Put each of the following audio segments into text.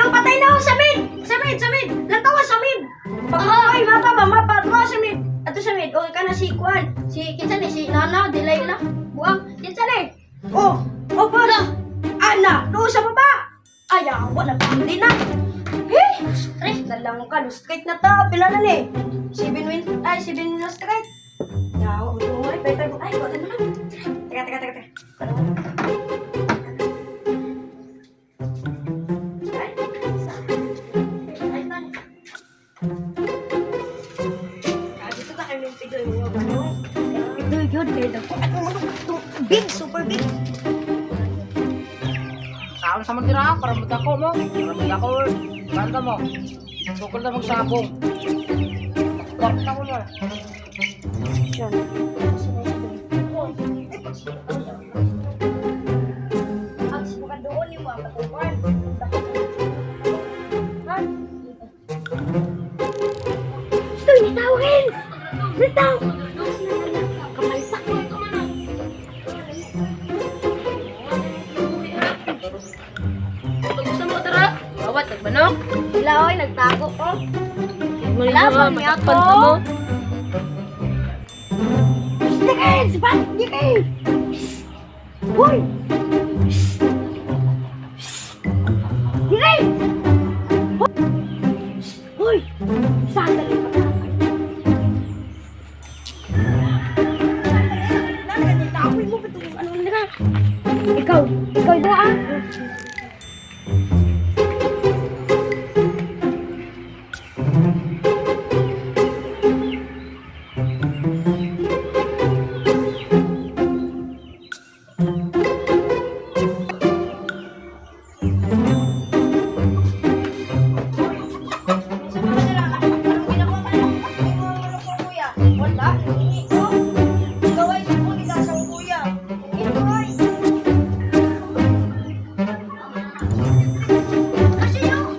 Patay na ako sa mid! Sa mid! Lantawa sa mid! Ay, mapa! Tuwa sa mid! Ato sa mid, o ka na si Kwan. Kinsa ni, si Nana, Delilah. Buang, kinsa ni? Para! Ana, doon sa baba! Ayaw, wala pandi na. Stress na lang ka, no straight na ta. Pila na ni? 7 na straight. Yaw, ay, wala na lang. Teka. Big, super big. Saan sa matira? Para magdako mo. Banda mo. Sukol na magsabong. Banda ko na. Diyan. Ang subukan doon yung mga patukan. Gusto niya tawagin! Ritaw! Kamalsak mo ito man. Gusto mo tara? Bawat nagmanok. Sila oy, nagtago ko. Laban niya matakpan to. pa mo. Stikins! Ba't hindi kayo? Hoy! Hindi! Hoy! Sandali pa tayo. Nagkakawin mo ba ito? Ano na? Ikaw doon. Wala, hindi ko. Ikaw ay sumuli ka sa kuya. Ito ay. Kasi yung.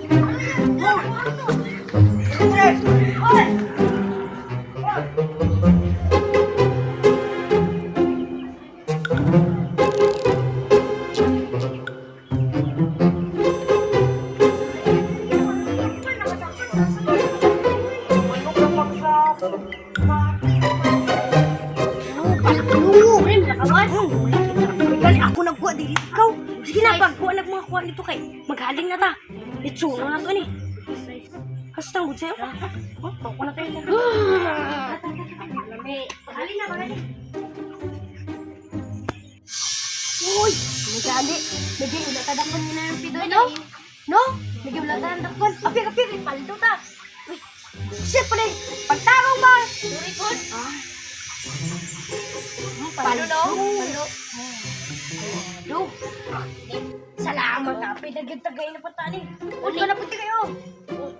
Ako nagkuha dili ikaw. Sige na pagkuha mga kuha nito kay magaling na ta. Itsuno na to ni. Hastang gud sayo. Ako na tayo. Lami. Magaling na. Uy, magali. Bigay ulat tadakon ni na yung pidoy no? No? Bigay ulat tadakon. Apik paldo ta. Uy. Shit pa din. Pagtarong ba? Durikod. Palo no? Palo. Lo. Salamat ka. Pinagintagay na pa tani. Huwag ka na puti kayo.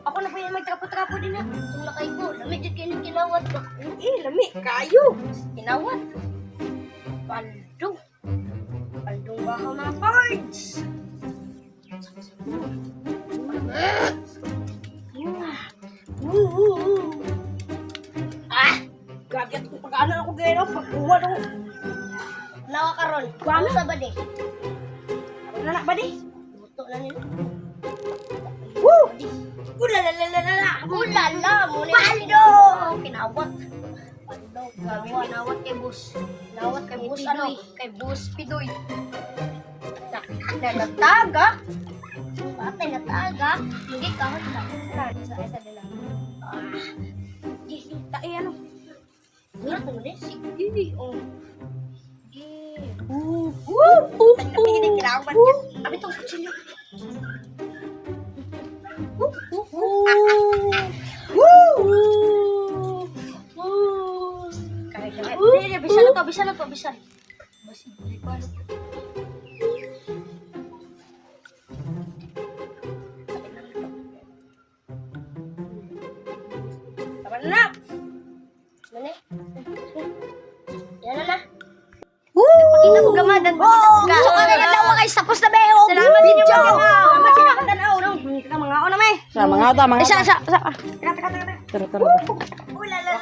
Ako na po yung may trapo-trapo din na. Itong lakay ko. Lami dyan kayo ng kinawat ko. Lami. Kayo. Kinawat. Paldo. Paldong bahaw mga parts. Gagat ko pag-ano ako gano'n. Pag-uwa ako. Nawa ka ron. Ano sa ba di? Ano na ba di? Buto na nila. Woo! Ulalala! Ulala! Paldo! Kinawat. Paldo. Grabe kinawat kay Bus. Kinawat kay Bus ano? Kay Bus Pidoy. Nataga? Batay nataga? Hindi kahit lang. Sa isa nila. Tae ano? Hirap mo din? Sige. Oh. Hindi kinakawan yan. Abi itong kutsilyo. Kahit. Bisa na to. Basi, paano to? Tama na! Mali? Yan na. Pakita mo gamadan. So, kagalawa kayo. Tapos na ba yung salamat din yung mga salamat din yung tanaw. Mga ako na may. Sa mga ata, mga ata. Isa. Tara. Ulala.